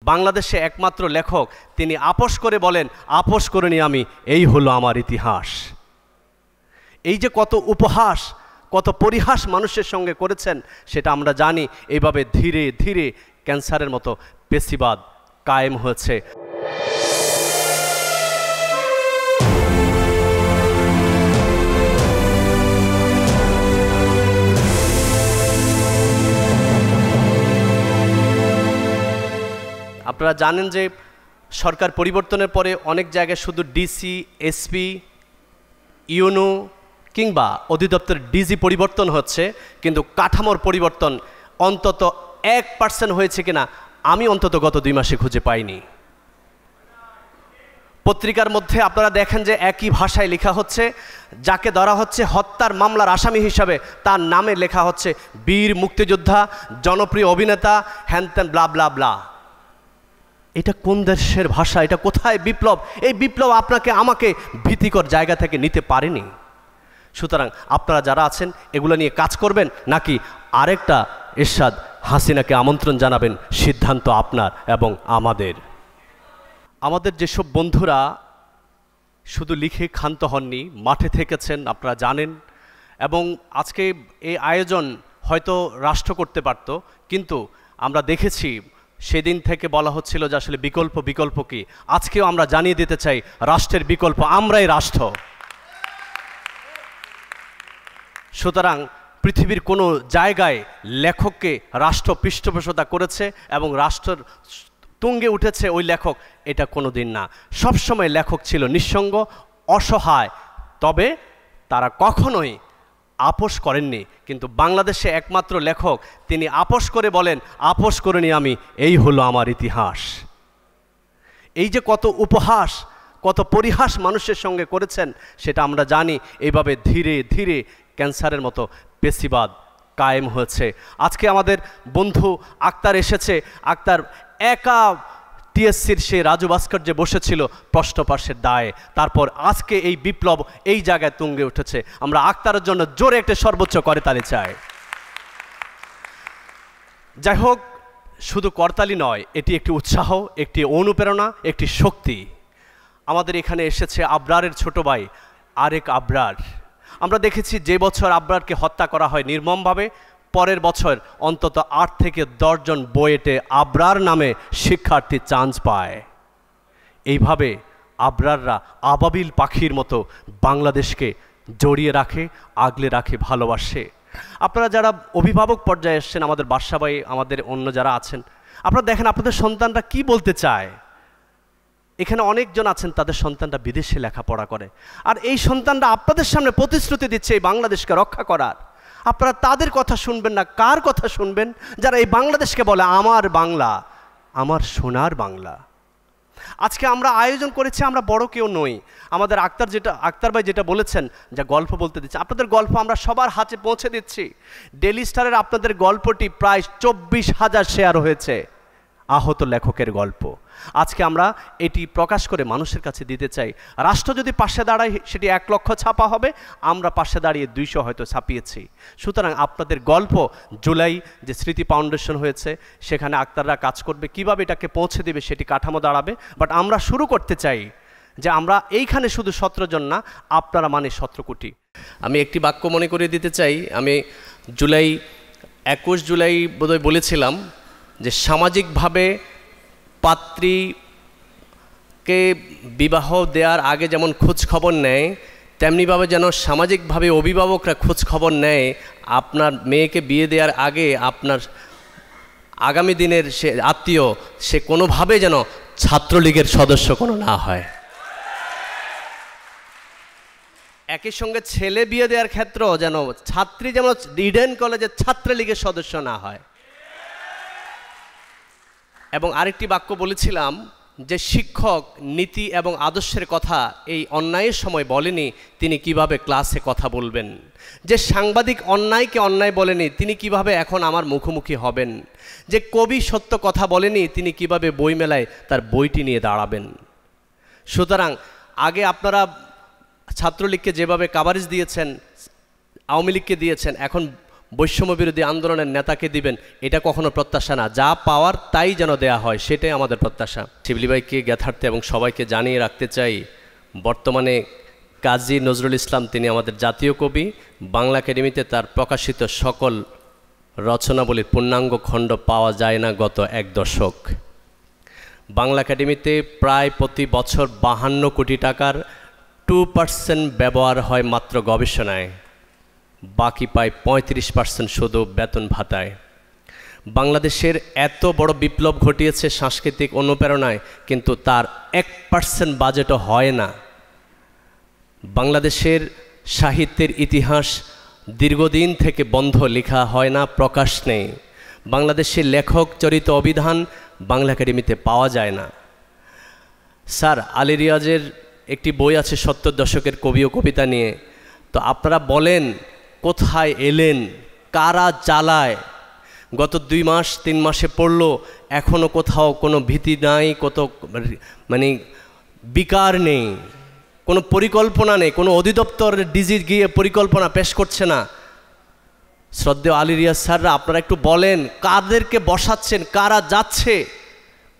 বাংলাদেশে একমাত্র লেখক, তিনি আপোষ করে বলেন, আপোষ করিনি আমি, এই হলো আমার ইতিহাস। এই যে কত উপহাস, কত পরিহাস মানুষের সঙ্গে করেছেন সেটা আমরা জানি। এইভাবে ধীরে ধীরে ক্যান্সারের মতো পেশিবাদ কায়েম হয়েছে। আপনারা জানেন যে সরকার পরিবর্তনের পরে অনেক জায়গায় শুধু ডিসি, এসপি, ইউনো কিংবা অধিদপ্তর ডিজি পরিবর্তন হচ্ছে, কিন্তু কাঠামোর পরিবর্তন অন্তত 1% হয়েছে কিনা আমি অন্তত গত 2 মাসে খুঁজে পাইনি। পত্রিকার মধ্যে আপনারা দেখেন যে একই ভাষায় লেখা হচ্ছে, যাকে ধরা হচ্ছে হত্যার মামলার আসামি হিসাবে তার নামে লেখা হচ্ছে বীর মুক্তিযোদ্ধা, জনপ্রিয় অভিনেতা, হ্যানত্যান ব্লা ব্লা ব্লা। এটা কোন দেশের ভাষা? এটা কোথায় বিপ্লব? এই বিপ্লব আপনাকে আমাকে ভীতিকর জায়গা থেকে নিতে পারেনি। সুতরাং আপনারা যারা আছেন এগুলো নিয়ে কাজ করবেন, নাকি আরেকটা এরশাদ হাসিনাকে আমন্ত্রণ জানাবেন? সিদ্ধান্ত আপনার এবং আমাদের। আমাদের যেসব বন্ধুরা শুধু লিখে ক্ষান্ত হননি, মাঠে থেকেছেন, আপনারা জানেন। এবং আজকে এই আয়োজন হয়তো রাষ্ট্র করতে পারত, কিন্তু আমরা দেখেছি সেদিন থেকে বলা হচ্ছিল যে আসলে বিকল্প কি। আজকেও আমরা জানিয়ে দিতে চাই, রাষ্ট্রের বিকল্প আমরাই রাষ্ট্র। সুতরাং পৃথিবীর কোনো জায়গায় লেখককে রাষ্ট্র পৃষ্ঠপোষকতা করেছে এবং রাষ্ট্রের তুঙ্গে উঠেছে ওই লেখক, এটা কোনো দিন না। সবসময় লেখক ছিল নিঃসঙ্গ, অসহায়, তবে তারা কখনোই আপোষ করেননি। কিন্তু বাংলাদেশে একমাত্র লেখক, তিনি আপোষ করে বলেন, আপোষ করিনি আমি, এই হলো আমার ইতিহাস। এই যে কত উপহাস, কত পরিহাস মানুষের সঙ্গে করেছেন সেটা আমরা জানি। এইভাবে ধীরে ধীরে ক্যান্সারের মতো পেশিবাদ কায়েম হয়েছে। আজকে আমাদের বন্ধু আক্তার এসেছে। আক্তার একা টিএসসির সে রাজু ভাস্কর্যে বসেছিল প্রশ্নপাশের দায়ে। তারপর আজকে এই বিপ্লব এই জায়গায় তুঙ্গে উঠেছে। আমরা আক্তারের জন্য জোরে একটা সর্বোচ্চ করতালি চাই। যাই হোক, শুধু করতালি নয়, এটি একটি উৎসাহ, একটি অনুপ্রেরণা, একটি শক্তি। আমাদের এখানে এসেছে আবরারের ছোট ভাই আরেক আবরার। আমরা দেখেছি যে বছর আবরারকে হত্যা করা হয় নির্মমভাবে, পরের বছর অন্তত 8 থেকে 10 জন বুয়েটে আবরার নামে শিক্ষার্থী চান্স পায়। এইভাবে আবরাররা আবাবিল পাখির মতো বাংলাদেশকে জড়িয়ে রাখে, আগলে রাখে, ভালোবাসে। আপনারা যারা অভিভাবক পর্যায়ে এসছেন, আমাদের বাদশা ভাই, আমাদের অন্য যারা আছেন, আপনারা দেখেন আপনাদের সন্তানরা কি বলতে চায়। এখানে অনেকজন আছেন তাদের সন্তানরা বিদেশে লেখাপড়া করে, আর এই সন্তানরা আপনাদের সামনে প্রতিশ্রুতি দিচ্ছে এই বাংলাদেশকে রক্ষা করার। আপনারা তাদের কথা শুনবেন না, কার কথা শুনবেন? যারা এই বাংলাদেশকে বলে আমার বাংলা, আমার সোনার বাংলা। আজকে আমরা আয়োজন করেছি, আমরা বড় কেউ নই। আমাদের আক্তার ভাই যেটা বলেছেন, যা গল্প বলতে দিচ্ছে, আপনাদের গল্প আমরা সবার হাতে পৌঁছে দিচ্ছি। ডেইলি স্টারের আপনাদের গল্পটি প্রায় 24,000 শেয়ার হয়েছে, আহত লেখকের গল্প। আজকে আমরা এটি প্রকাশ করে মানুষের কাছে দিতে চাই। রাষ্ট্র যদি পাশে দাঁড়ায় সেটি 1 লক্ষ ছাপা হবে, আমরা পাশে দাঁড়িয়ে 200 হয়তো ছাপিয়েছি। সুতরাং আপনাদের গল্প, জুলাই যে স্মৃতি ফাউন্ডেশন হয়েছে সেখানে আক্তাররা কাজ করবে, কিভাবে এটাকে পৌঁছে দেবে সেটি কাঠামো দাঁড়াবে। বাট আমরা শুরু করতে চাই যে আমরা এইখানে শুধু 17 জন না, আপনারা মানে 17 কোটি। আমি একটি বাক্য মনে করে দিতে চাই। আমি 21 জুলাই বোধহয় বলেছিলাম যে সামাজিকভাবে পাত্রীকে বিবাহ দেওয়ার আগে যেমন খোঁজ খবর নেয়, তেমনিভাবে যেন সামাজিকভাবে অভিভাবকরা খোঁজ খবর নেয় আপনার মেয়েকে বিয়ে দেওয়ার আগে আপনার আগামী দিনের সে আত্মীয়, সে কোনোভাবে যেন ছাত্রলীগের সদস্য কোনো না হয়। একই সঙ্গে ছেলে বিয়ে দেওয়ার ক্ষেত্রেও যেন ছাত্রী যেন ইডেন কলেজের ছাত্রলীগের সদস্য না হয়। এবং আরেকটি বাক্য বলেছিলাম যে শিক্ষক নীতি এবং আদর্শের কথা এই অন্যায়ের সময় বলেনি, তিনি কিভাবে ক্লাসে কথা বলবেন। যে সাংবাদিক অন্যায়কে অন্যায় বলেনি, তিনি কিভাবে এখন আমার মুখোমুখি হবেন। যে কবি সত্য কথা বলেনি, তিনি কিভাবে বইমেলায় তার বইটি নিয়ে দাঁড়াবেন। সুতরাং আগে আপনারা ছাত্রলীগকে যেভাবে কাভারেজ দিয়েছেন, আওয়ামী লীগকে দিয়েছেন, এখন বৈষম্য বিরোধী আন্দোলনের নেতাকে দিবেন, এটা কখনো প্রত্যাশা না। যা পাওয়ার তাই যেন দেয়া হয়, সেটাই আমাদের প্রত্যাশা। শিবলি ভাইকে জ্ঞাতার্থে এবং সবাইকে জানিয়ে রাখতে চাই, বর্তমানে কাজী নজরুল ইসলাম তিনি আমাদের জাতীয় কবি। বাংলা একাডেমিতে তার প্রকাশিত সকল রচনাবলীর পূর্ণাঙ্গ খণ্ড পাওয়া যায় না গত 1 দশক। বাংলা একাডেমিতে প্রায় প্রতি বছর 52 কোটি টাকার 2% ব্যবহার হয় মাত্র গবেষণায়, বাকি পায় 35% শুধু বেতন ভাতায়। বাংলাদেশের এত বড় বিপ্লব ঘটিয়েছে সাংস্কৃতিক অনুপ্রেরণায়, কিন্তু তার 1% বাজেটও হয় না। বাংলাদেশের সাহিত্যের ইতিহাস দীর্ঘদিন থেকে বন্ধ, লেখা হয় না, প্রকাশ নেই। বাংলাদেশের লেখক চরিত অভিধান বাংলা একাডেমিতে পাওয়া যায় না। স্যার আলী রিয়াজের একটি বই আছে 70 দশকের কবি ও কবিতা নিয়ে। তো আপনারা বলেন কোথায় এলেন, কারা চালায়? গত 2 মাস 3 মাসে পড়লো, এখনও কোথাও কোনো ভীতি নাই, মানে বিকার নেই, কোনো পরিকল্পনা নেই, কোনো অধিদপ্তরের ডিজি গিয়ে পরিকল্পনা পেশ করছে না। শ্রদ্ধেয় আলী রিয়াজ স্যাররা আপনারা একটু বলেন কাদেরকে বসাচ্ছেন, কারা যাচ্ছে?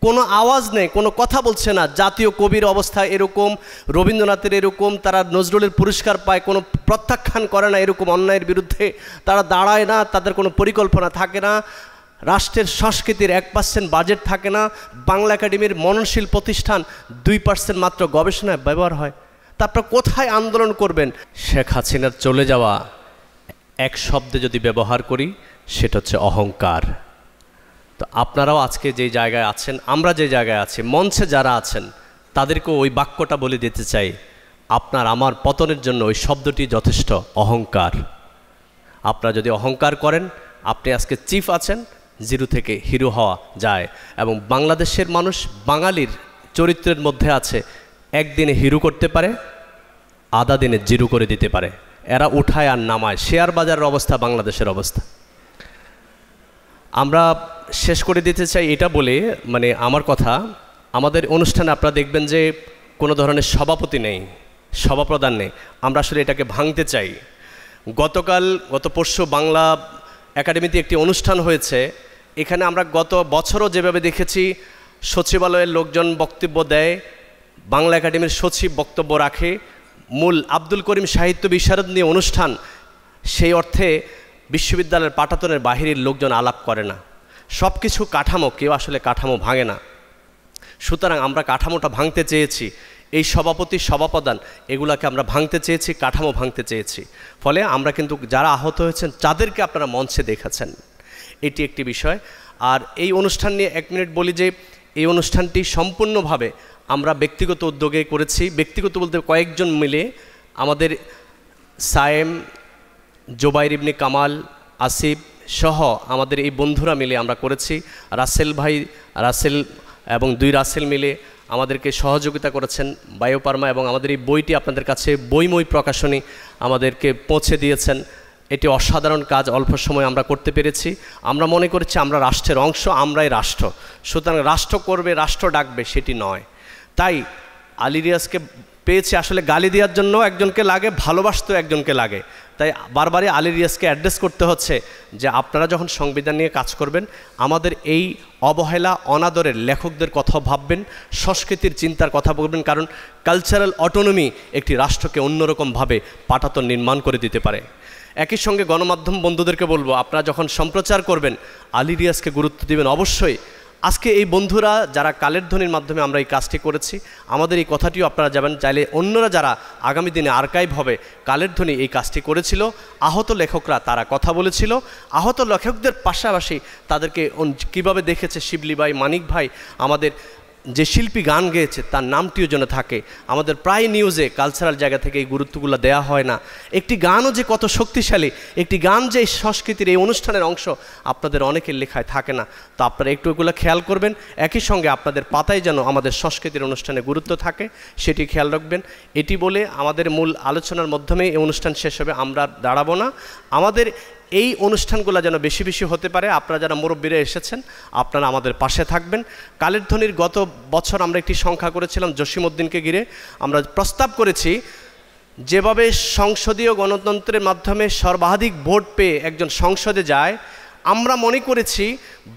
কোনো আওয়াজ নেই, কোনো কথা বলছে না। জাতীয় কবির অবস্থা এরকম, রবীন্দ্রনাথের এরকম, তারা নজরুলের পুরস্কার পায়, কোনো প্রত্যাখ্যান করে না এরকম অন্যায়ের বিরুদ্ধে, তারা দাঁড়ায় না, তাদের কোনো পরিকল্পনা থাকে না। রাষ্ট্রের সংস্কৃতির 1% বাজেট থাকে না। বাংলা একাডেমির মননশীল প্রতিষ্ঠান 2% মাত্র গবেষণায় ব্যবহার হয়। তারপর কোথায় আন্দোলন করবেন? শেখ হাসিনার চলে যাওয়া এক শব্দে যদি ব্যবহার করি, সেটা হচ্ছে অহংকার। তো আপনারাও আজকে যে জায়গায় আছেন, আমরা যে জায়গায় আছি, মঞ্চে যারা আছেন, তাদেরকেও ওই বাক্যটা বলে দিতে চাই, আপনার আমার পতনের জন্য ওই শব্দটি যথেষ্ট, অহংকার। আপনারা যদি অহংকার করেন, আপনি আজকে চিফ আছেন, 0 থেকে হিরো হওয়া যায়। এবং বাংলাদেশের মানুষ বাঙালির চরিত্রের মধ্যে আছে, একদিনে হিরো করতে পারে, আধা দিনে 0 করে দিতে পারে। এরা উঠায় আর নামায়। শেয়ার বাজারের অবস্থা বাংলাদেশের অবস্থা। আমরা শেষ করে দিতে চাই এটা বলে, মানে আমার কথা, আমাদের অনুষ্ঠানে আপনারা দেখবেন যে কোনো ধরনের সভাপতি নেই, সভাপ্রধান নেই। আমরা আসলে এটাকে ভাঙতে চাই। গত পরশু বাংলা একাডেমিতে একটি অনুষ্ঠান হয়েছে। এখানে আমরা গত বছরও যেভাবে দেখেছি, সচিবালয়ের লোকজন বক্তব্য দেয়, বাংলা একাডেমির সচিব বক্তব্য রাখে, মূল আব্দুল করিম সাহিত্য বিশারদ নিয়ে অনুষ্ঠান, সেই অর্থে বিশ্ববিদ্যালয়ের পাঠাতনের বাহিরের লোকজন আলাপ করে না। সব কিছু কাঠামো, কেউ আসলে কাঠামো ভাঙে না। সুতরাং আমরা কাঠামোটা ভাঙতে চেয়েছি, এই সভাপতি সভাপ্রধান এগুলাকে আমরা ভাঙতে চেয়েছি, কাঠামো ভাঙতে চেয়েছি। ফলে আমরা কিন্তু যারা আহত হয়েছেন তাদেরকে আপনারা মঞ্চে দেখেছেন, এটি একটি বিষয়। আর এই অনুষ্ঠান নিয়ে 1 মিনিট বলি যে এই অনুষ্ঠানটি সম্পূর্ণভাবে আমরা ব্যক্তিগত উদ্যোগে করেছি। ব্যক্তিগত বলতে কয়েকজন মিলে, আমাদের সায়েম, জোবাইর ইবনে কামাল, আসিফ সহ আমাদের এই বন্ধুরা মিলে আমরা করেছি। রাসেল ভাই, রাসেল এবং 2 রাসেল মিলে আমাদেরকে সহযোগিতা করেছেন, বায়োপার্মা, এবং আমাদের এই বইটি আপনাদের কাছে বইময় প্রকাশনী আমাদেরকে পৌঁছে দিয়েছেন। এটি অসাধারণ কাজ, অল্প সময় আমরা করতে পেরেছি। আমরা মনে করছি আমরা রাষ্ট্রের অংশ, আমরাই রাষ্ট্র। সুতরাং রাষ্ট্র করবে, রাষ্ট্র ডাকবে, সেটি নয়। তাই আলী রিয়াজকে পেয়েছি আসলে গালি দেওয়ার জন্য একজনকে লাগে, ভালোবাসতেও একজনকে লাগে। তাই বারবারই আলী রিয়াজকে অ্যাড্রেস করতে হচ্ছে যে আপনারা যখন সংবিধান নিয়ে কাজ করবেন, আমাদের এই অবহেলা অনাদরের লেখকদের কথা ভাববেন, সংস্কৃতির চিন্তার কথা বলবেন। কারণ কালচারাল অটোনমি একটি রাষ্ট্রকে অন্যরকমভাবে পাঠাতন নির্মাণ করে দিতে পারে। একই সঙ্গে গণমাধ্যম বন্ধুদেরকে বলবো, আপনারা যখন সম্প্রচার করবেন আলী রিয়াজকে গুরুত্ব দিবেন অবশ্যই। আজকে এই বন্ধুরা যারা কালের ধ্বনির মাধ্যমে আমরা এই কাজটি করেছি, আমাদের এই কথাটিও আপনারা যাবেন, চাইলে অন্যরা যারা আগামী দিনে আর্কাইভ হবে, কালের ধ্বনি এই কাজটি করেছিল, আহত লেখকরা তারা কথা বলেছিল, আহত লেখকদের পাশাপাশি তাদেরকে কীভাবে দেখেছে শিবলি ভাই, মানিক ভাই, আমাদের যে শিল্পী গান গেয়েছে তার নামটিও যেন থাকে। আমাদের প্রায় নিউজে কালচারাল জায়গা থেকে এই গুরুত্বগুলো দেওয়া হয় না। একটি গানও যে কত শক্তিশালী, একটি গান যে সংস্কৃতির এই অনুষ্ঠানের অংশ, আপনাদের অনেকের লেখায় থাকে না। তো আপনারা একটু এগুলো খেয়াল করবেন। একই সঙ্গে আপনাদের পাতায় যেন আমাদের সংস্কৃতির অনুষ্ঠানে গুরুত্ব থাকে, সেটি খেয়াল রাখবেন। এটি বলে আমাদের মূল আলোচনার মাধ্যমে এই অনুষ্ঠান শেষ হবে। আমরা দাঁড়াবো না। আমাদের এই অনুষ্ঠানগুলো যেন বেশি বেশি হতে পারে। আপনারা যারা মুরব্বীরা এসেছেন, আপনারা আমাদের পাশে থাকবেন। কালের ধ্বনির গত বছর আমরা একটি সংখ্যা করেছিলাম জসিমউদ্দিনকে ঘিরে। আমরা প্রস্তাব করেছি যেভাবে সংসদীয় গণতন্ত্রের মাধ্যমে সর্বাধিক ভোট পেয়ে একজন সংসদে যায়, আমরা মনে করেছি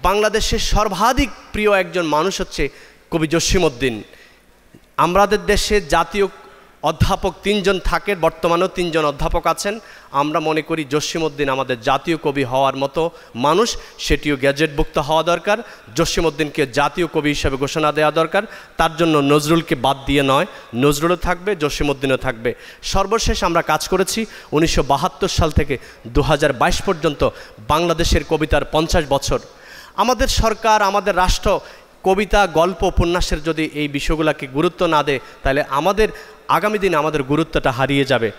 বাংলাদেশের সর্বাধিক প্রিয় একজন মানুষ হচ্ছে কবি জসিমউদ্দিন। আমাদের দেশে জাতীয় অধ্যাপক 3 জন থাকেন, বর্তমানেও 3 জন অধ্যাপক আছেন। আমরা মনে করি জসিমউদ্দিন আমাদের জাতীয় কবি হওয়ার মতো মানুষ, সেটিও গ্যাজেটভুক্ত হওয়া দরকার। জসিমউদ্দিনকে জাতীয় কবি হিসেবে ঘোষণা দেওয়া দরকার। তার জন্য নজরুলকে বাদ দিয়ে নয়, নজরুলও থাকবে, জসিমউদ্দিনও থাকবে। সর্বশেষ আমরা কাজ করেছি 1972 সাল থেকে 2022 পর্যন্ত বাংলাদেশের কবিতার 50 বছর। আমাদের সরকার, আমাদের রাষ্ট্র কবিতা, গল্প, উপন্যাসের যদি এই বিষয়গুলোকে গুরুত্ব না দেয়, তাহলে আমাদের আগামী দিনে আমাদের গুরুত্বটা হারিয়ে যাবে।